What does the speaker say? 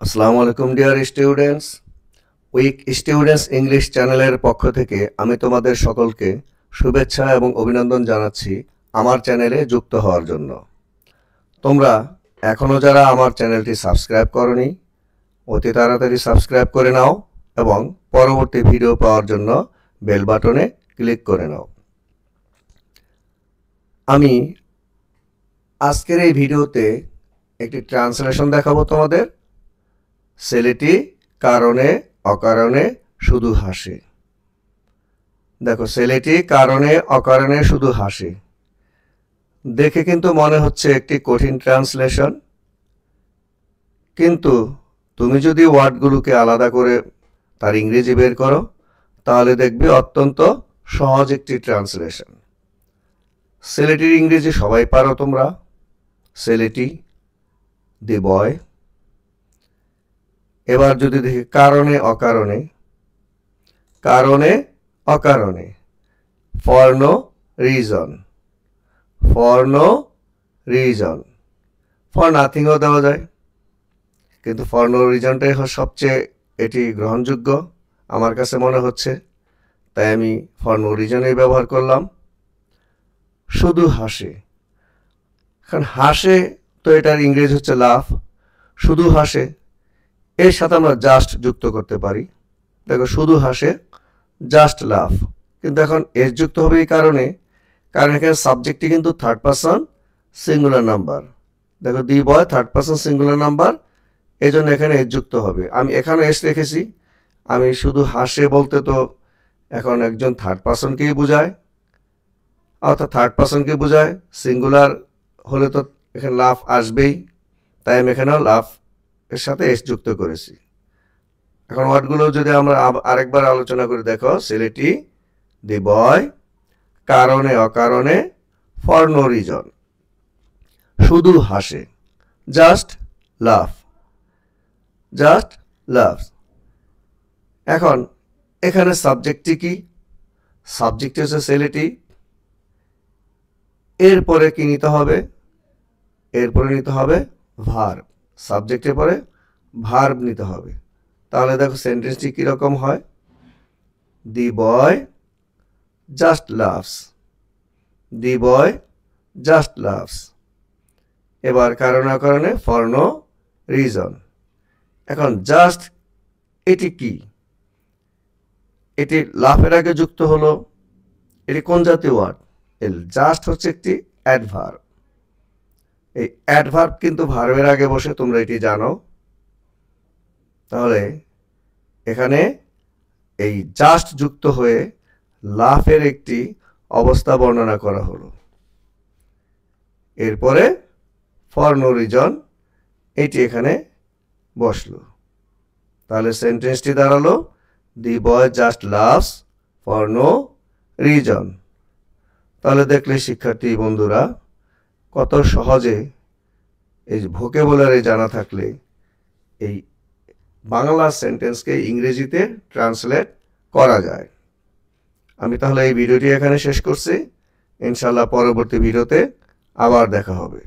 আসসালামু আলাইকুম dear students. Week students English চ্যানেলের পক্ষ থেকে আমি তোমাদের সকলকে শুভেচ্ছা এবং অভিনন্দন জানাচ্ছি আমার চ্যানেলে যুক্ত হওয়ার জন্য। তোমরা এখনও যারা আমার চ্যানেলটি সাবস্ক্রাইব করনি, অতি তাড়াতাড়ি সাবস্ক্রাইব করে নাও এবং পরবর্তী ভিডিও পাওয়ার জন্য বেল বাটনে ক্লিক করে নাও। আমি আজকের এই ভিডিওতে একটি ট্রান্সলেশন দেখাবো তোমাদের। ছেলেটি কারণে অকারণে শুধু হাসে। দেখো, ছেলেটি কারণে অকারণে শুধু হাসে দেখে কিন্তু মনে হচ্ছে একটি কঠিন ট্রান্সলেশন, কিন্তু তুমি যদি ওয়ার্ডগুলোকে আলাদা করে তার ইংরেজি বের করো তাহলে দেখবে অত্যন্ত সহজ একটি ট্রান্সলেশন। ছেলেটির ইংরেজি সবাই পারো তোমরা। ছেলেটি, দি বয়। এবার যদি দেখি কারণে অকারণে, কারণে অকারণে, for no reason, for no reason, for নাথিংও দেওয়া যায়, কিন্তু ফর নো রিজনটাই সবচেয়ে এটি গ্রহণযোগ্য আমার কাছে মনে হচ্ছে, তাই আমি ফর নো রিজনই ব্যবহার করলাম। শুধু হাসে, কারণ হাসে তো এটার ইংরেজি হচ্ছে লাফ। শুধু হাসে এর সাথে আমরা জাস্ট যুক্ত করতে পারি। দেখো, শুধু হাসে, জাস্ট লাফ, কিন্তু এখন এস যুক্ত হবে এই কারণ এখানে সাবজেক্টটি কিন্তু থার্ড পারসন সিঙ্গুলার নাম্বার। দেখো, the boy third person singular number, এই জন্য এখানে এস যুক্ত হবে। আমি এখানে এস রেখেছি। আমি শুধু হাসে বলতে তো এখন একজন থার্ড পারসনকেই বোঝায়, অর্থাৎ থার্ড পারসনকে বোঝায়। সিঙ্গুলার হলে তো এখানে লাফ আসবেই, তাই আমি এখানেও লাফ এর সাথে এস যুক্ত করেছি। এখন ওয়ার্ডগুলো যদি আমরা আরেকবার আলোচনা করে, দেখো, ছেলেটি, দি বয়, কারণে অকারণে, ফর নো রিজন, শুধু হাসে, জাস্ট লাফ, জাস্ট লাফ। এখন এখানে সাবজেক্টটি কি? সাবজেক্ট হচ্ছে ছেলেটি। এরপরে কি নিতে হবে? এরপরে নিতে হবে ভার্ব। সাবজেক্টের পরে ভার্ব নিতে হবে। তাহলে দেখো সেন্টেন্সটি কীরকম হয়? দি বয় জাস্ট লাভস, দি বয় জাস্ট লাভস। এবার কারণে অকারণে, ফর নো রিজন। এখন জাস্ট এটি কি? এটি লাফের আগে যুক্ত হলো। এটি কোন জাতীয় ওয়ার্ড? জাস্ট হচ্ছে একটি অ্যাডভার্ব। এই অ্যাডভার্ব কিন্তু ভার্বের আগে বসে, তোমরা এটি জানো। তাহলে এখানে এই জাস্ট যুক্ত হয়ে লাফের একটি অবস্থা বর্ণনা করা হলো। এরপরে ফর নো রিজন এটি এখানে বসলো। তাহলে সেন্টেন্সটি দাঁড়ালো, the boy just loves for no reason. তাহলে দেখলে শিক্ষার্থী বন্ধুরা, কত সহজে এই ভোকাবুলারি জানা থাকলে এই বাংলা সেন্টেন্সকে ইংরেজিতে ট্রান্সলেট করা যায়। আমি তাহলে এই ভিডিওটি এখানে শেষ করছি। ইনশাআল্লাহ পরবর্তী ভিডিওতে আবার দেখা হবে।